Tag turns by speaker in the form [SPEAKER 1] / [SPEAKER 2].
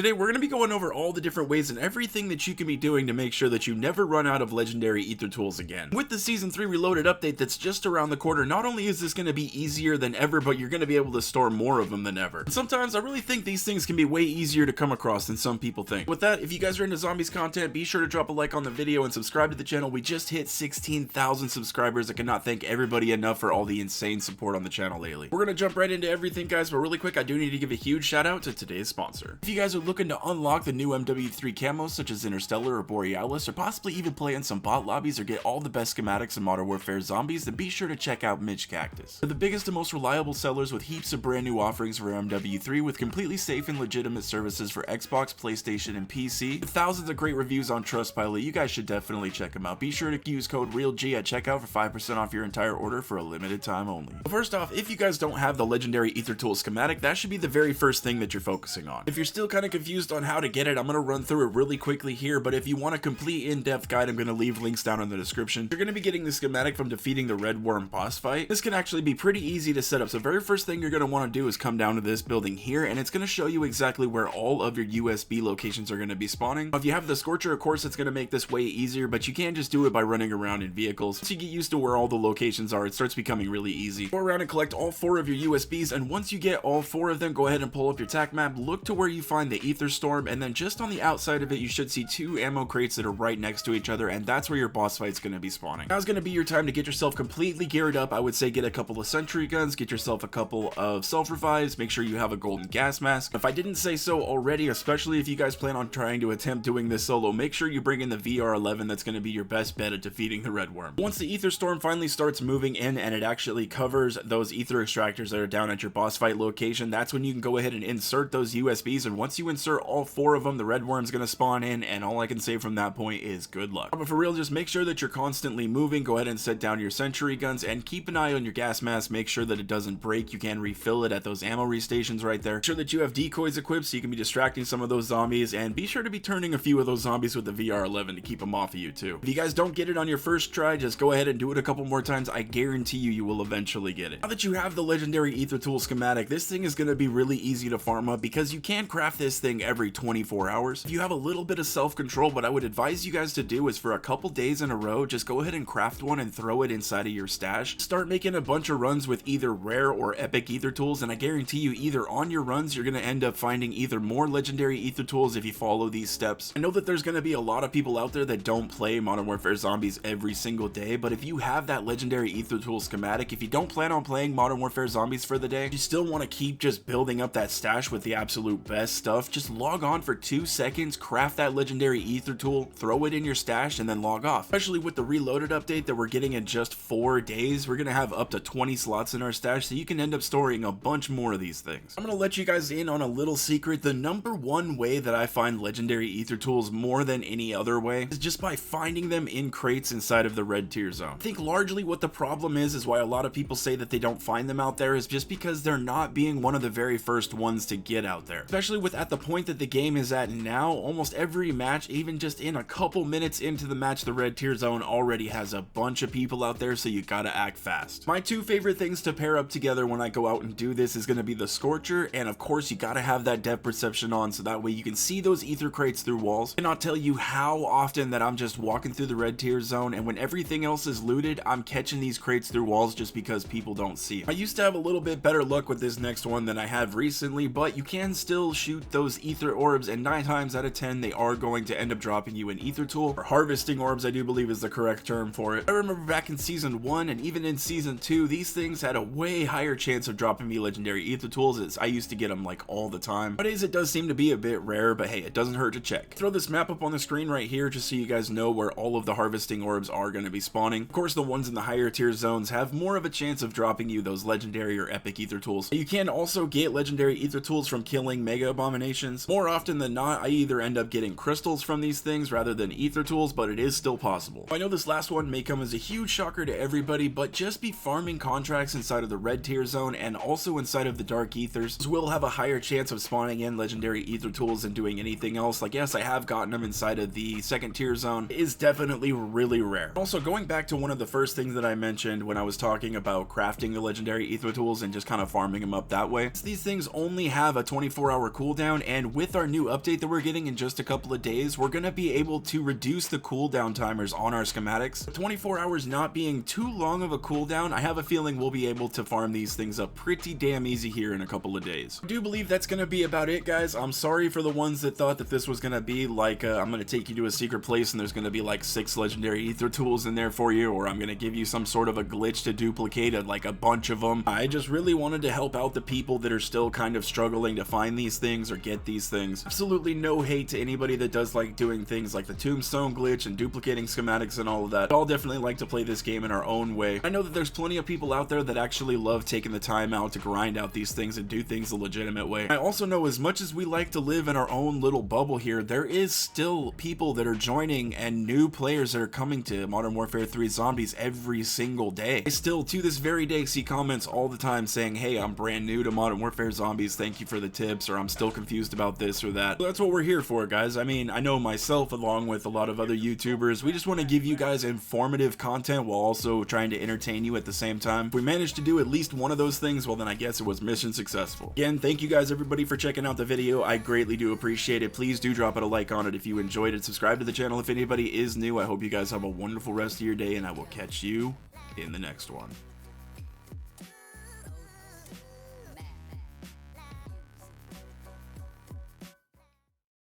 [SPEAKER 1] Today we're going to be going over all the different ways and everything that you can be doing to make sure that you never run out of legendary Aether tools again. With the Season 3 Reloaded update that's just around the corner, not only is this going to be easier than ever, but you're going to be able to store more of them than ever. And sometimes I really think these things can be way easier to come across than some people think. With that, if you guys are into zombies content, be sure to drop a like on the video and subscribe to the channel. We just hit 16,000 subscribers. I cannot thank everybody enough for all the insane support on the channel lately. We're going to jump right into everything, guys, but really quick, I do need to give a huge shout out to today's sponsor. If you guys are looking to unlock the new MW3 camos such as Interstellar or Borealis, or possibly even play in some bot lobbies or get all the best schematics in Modern Warfare Zombies, then be sure to check out Midge Cactus. They're the biggest and most reliable sellers with heaps of brand new offerings for MW3 with completely safe and legitimate services for Xbox, PlayStation, and PC. With thousands of great reviews on Trustpilot, you guys should definitely check them out. Be sure to use code REALG at checkout for 5% off your entire order for a limited time only. First off, if you guys don't have the legendary Aether tool schematic, that should be the very first thing that you're focusing on. If you're still kind of confused on how to get it, I'm going to run through it really quickly here, but if you want a complete in-depth guide, I'm going to leave links down in the description. You're going to be getting the schematic from defeating the Red Worm boss fight. This can actually be pretty easy to set up, so the very first thing you're going to want to do is come down to this building here, and it's going to show you exactly where all of your USB locations are going to be spawning. If you have the Scorcher, of course, it's going to make this way easier, but you can't just do it by running around in vehicles. Once you get used to where all the locations are, it starts becoming really easy. Go around and collect all 4 of your USBs, and once you get all 4 of them, go ahead and pull up your TAC map, look to where you find the Aether Storm, and then just on the outside of it, you should see 2 ammo crates that are right next to each other, and that's where your boss fight's going to be spawning. Now's going to be your time to get yourself completely geared up. I would say get a couple of sentry guns, get yourself a couple of self-revives, make sure you have a golden gas mask. If I didn't say so already, especially if you guys plan on trying to attempt doing this solo, make sure you bring in the VR11. That's going to be your best bet at defeating the Red Worm. Once the Aether Storm finally starts moving in and it actually covers those Aether extractors that are down at your boss fight location, that's when you can go ahead and insert those USBs, and once you insert all 4 of them, the Red Worm's going to spawn in, and all I can say from that point is good luck. But for real, just make sure that you're constantly moving. Go ahead and set down your sentry guns and keep an eye on your gas mask. Make sure that it doesn't break. You can refill it at those ammo restations right there. Make sure that you have decoys equipped so you can be distracting some of those zombies, and be sure to be turning a few of those zombies with the VR11 to keep them off of you too. If you guys don't get it on your first try, just go ahead and do it a couple more times. I guarantee you will eventually get it. Now that you have the legendary Aether tool schematic, this thing is going to be really easy to farm up because you can craft this thing every 24 hours. If you have a little bit of self-control, what I would advise you guys to do is for a couple days in a row, just go ahead and craft one and throw it inside of your stash. Start making a bunch of runs with either rare or epic Aether tools, and I guarantee you either on your runs you're going to end up finding either more legendary Aether tools if you follow these steps. I know that there's going to be a lot of people out there that don't play Modern Warfare Zombies every single day, but if you have that legendary Aether tool schematic, if you don't plan on playing Modern Warfare Zombies for the day, you still want to keep just building up that stash with the absolute best stuff, just log on for 2 seconds, craft that legendary Aether tool, throw it in your stash, and then log off. Especially with the Reloaded update that we're getting in just 4 days, we're going to have up to 20 slots in our stash, so you can end up storing a bunch more of these things. I'm going to let you guys in on a little secret. The number one way that I find legendary Aether tools more than any other way is just by finding them in crates inside of the red tier zone. I think largely what the problem is why a lot of people say that they don't find them out there is just because they're not being one of the very first ones to get out there. Especially with at the point that the game is at now, almost every match, even just in a couple minutes into the match, the red tier zone already has a bunch of people out there, so you gotta act fast. My 2 favorite things to pair up together when I go out and do this is going to be the Scorcher, and of course you gotta have that depth perception on so that way you can see those Aether crates through walls. I cannot tell you how often that I'm just walking through the red tier zone, and when everything else is looted, I'm catching these crates through walls just because people don't see them. I used to have a little bit better luck with this next one than I have recently, but you can still shoot those Aether orbs, and 9 times out of 10 they are going to end up dropping you an Aether tool, or harvesting orbs I do believe is the correct term for it. I remember back in season 1 and even in season 2, these things had a way higher chance of dropping me legendary Aether tools, as I used to get them like all the time. Nowadays it does seem to be a bit rare, but hey, it doesn't hurt to check. Throw this map up on the screen right here just so you guys know where all of the harvesting orbs are going to be spawning. Of course, the ones in the higher tier zones have more of a chance of dropping you those legendary or epic Aether tools. You can also get legendary Aether tools from killing mega abominations. More often than not, I either end up getting crystals from these things rather than Aether tools, but it is still possible. I know this last one may come as a huge shocker to everybody, but just be farming contracts inside of the red tier zone and also inside of the dark ethers will have a higher chance of spawning in legendary Aether tools than doing anything else. Like, yes, I have gotten them inside of the second tier zone. It is definitely really rare. Also, going back to one of the first things that I mentioned when I was talking about crafting the legendary Aether tools and just kind of farming them up that way, these things only have a 24-hour cooldown, and with our new update that we're getting in just a couple of days, we're going to be able to reduce the cooldown timers on our schematics. 24 hours not being too long of a cooldown, I have a feeling we'll be able to farm these things up pretty damn easy here in a couple of days. I do believe that's going to be about it, guys. I'm sorry for the ones that thought that this was going to be like, I'm going to take you to a secret place and there's going to be like 6 legendary Aether tools in there for you, or I'm going to give you some sort of a glitch to duplicate like a bunch of them. I just really wanted to help out the people that are still kind of struggling to find these things or get these things. Absolutely no hate to anybody that does like doing things like the tombstone glitch and duplicating schematics and all of that. We all definitely like to play this game in our own way. I know that there's plenty of people out there that actually love taking the time out to grind out these things and do things the legitimate way. I also know as much as we like to live in our own little bubble here, there is still people that are joining and new players that are coming to Modern Warfare 3 Zombies every single day. I still to this very day see comments all the time saying, hey, I'm brand new to Modern Warfare Zombies, thank you for the tips, or I'm still confused about this or that. So that's what we're here for, guys. I mean, I know myself along with a lot of other YouTubers, we just want to give you guys informative content while also trying to entertain you at the same time. If we managed to do at least one of those things, well then I guess it was mission successful. Again, thank you guys everybody for checking out the video. I greatly do appreciate it. Please do drop it a like on it if you enjoyed it. Subscribe to the channel if anybody is new. I hope you guys have a wonderful rest of your day, and I will catch you in the next one.